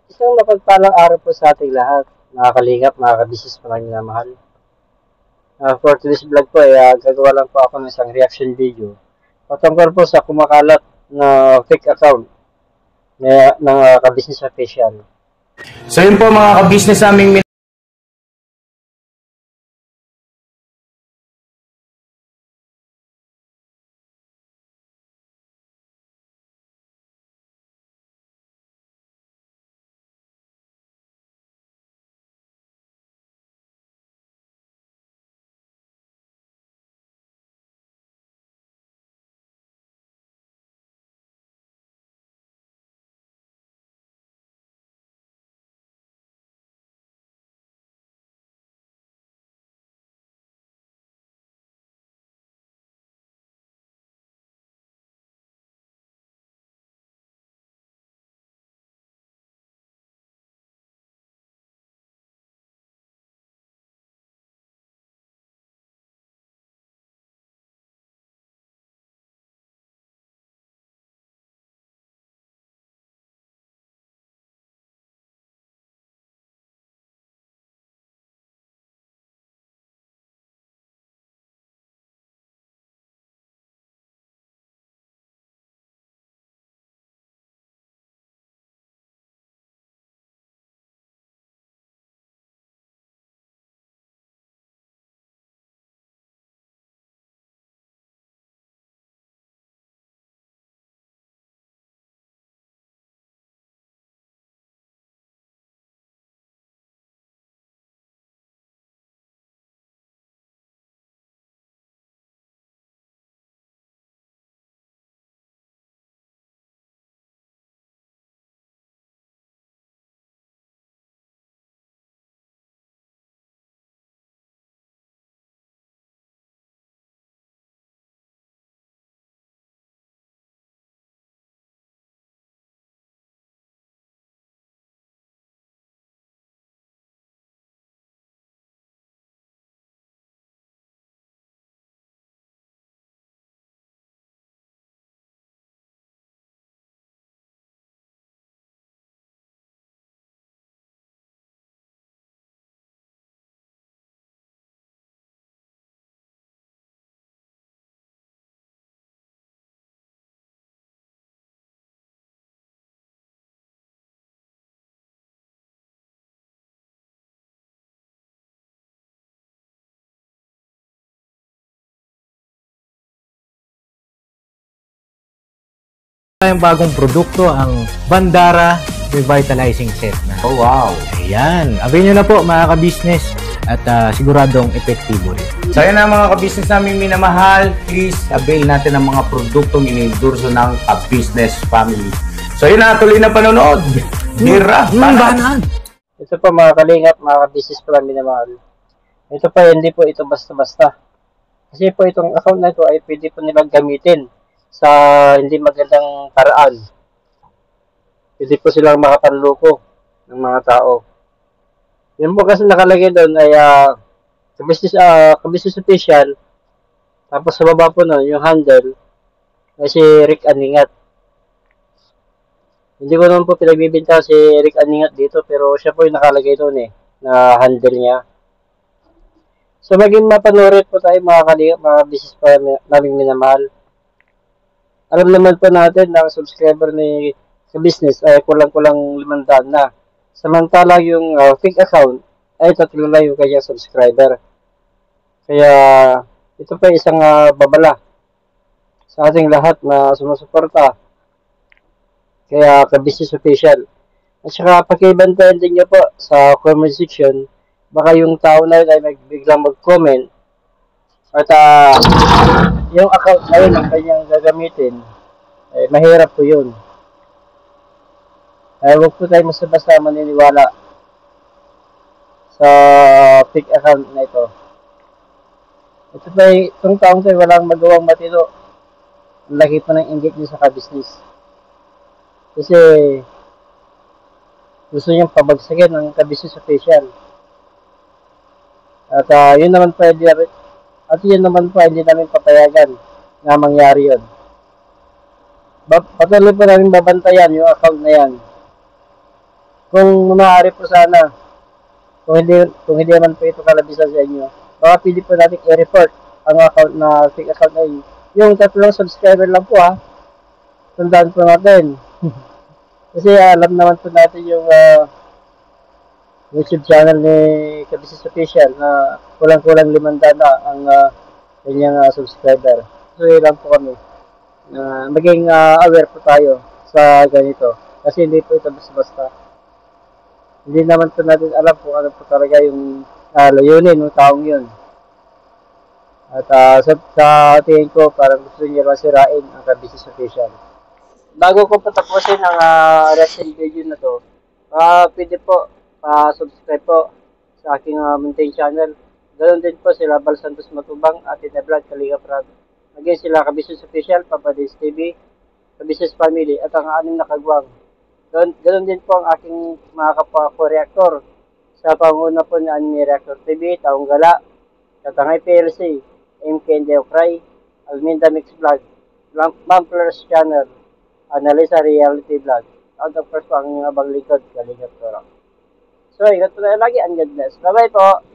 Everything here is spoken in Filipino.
Isang mapagpalang araw po sa ating lahat, mga kalingap, mga kabisnes pa lang minamahal. For today's vlog po, gagawa lang po ako ng isang reaction video. Patungkol po sa kumakalat na fake account ng kabisnes official. So yun po mga kabisnes naming yung bagong produkto, ang Bandara Revitalizing Set na. Oh wow! Ayan, avail nyo na po mga ka-business at siguradong epektibo rin. So yun na mga kabisnes namin minamahal, please avail natin ang mga produktong inendorso ng ka-business family. So yun na, tuloy na panonood. Mira, banan! Ito po mga kalingap, mga kabisnes pa lang minamahal. Ito pa, hindi po ito basta-basta. Kasi po itong account na ito ay pwede po nilang gamitin sa hindi magandang paraan. Pwede po silang makapanloko ng mga tao. Yun po kasi nakalagay doon ay kabisnes official. Tapos sa baba po nun, yung handle ay si Rick Aningat. Hindi ko naman po pinagbibinta si Rick Aningat dito, pero siya po yung nakalagay doon na handle niya. So maging mapanurit po tayo mga kalingap, mga business pa naming minamahal. Alam naman po natin na ang subscriber ni sa business ay kulang-kulang 500 na. Samantala yung fake account ay 3 na yung kanyang subscriber. Kaya ito pa isang babala sa ating lahat na sumusuporta. Kaya ka-business official. At saka pakibantayan din nyo po sa comment section. Baka yung tao na yun ay biglang mag-comment at yung account na yun ang kanyang gagamitin, mahirap po yun. Huwag po tayo basta maniniwala sa fake account na ito. Ito pa, itong taong ito walang magawang matino. Ang laki po ng inggit niya sa ka-business. Kasi gusto niyang pabagsakin ng ka-business official. At yun naman pwede. At yun naman po, hindi namin papayagan na mangyari yun. Patuloy po namin babantayan yung account na yan. Kung maaari po sana, kung hindi naman po ito kalabisan sa inyo, baka pwede po natin i-report ang account na fake account na yun. Yung 3 subscriber lang po tandaan po natin. Kasi alam naman po natin yung YouTube channel ni Kabisis Official na kulang-kulang 500 na ang kanyang subscriber. So yun lang po kami. Maging aware po tayo sa ganito. Kasi hindi po ito basta-basta. Hindi naman po natin alam kung ano po talaga yung layunin ng taong yun. At sa tingin ko, parang gusto niya masirain ang Kabisis Official. Bago ko patapusin ang reaction video na to, pwede po subscribe po sa aking munting channel. Ganoon din po sila Bal Santos Matubang, Ate Vlog, Kalinga Prab. Again sila Kabisis Official, Papa Diz TV, Kabisis Family, at ang anim na kagwang. Ganoon din po ang aking mga kapwa ko reactor sa panguna po ni Anime Reactor TV, Taong Gala, Katangay PLC, MK Indeo Cry, Alminda Mix Vlog, Bumplers Channel, Analisa Reality Vlog. At of course po ang abang likod, Kalinga Prab. So, ingat po tayo lagi and God bless. Bye-bye po!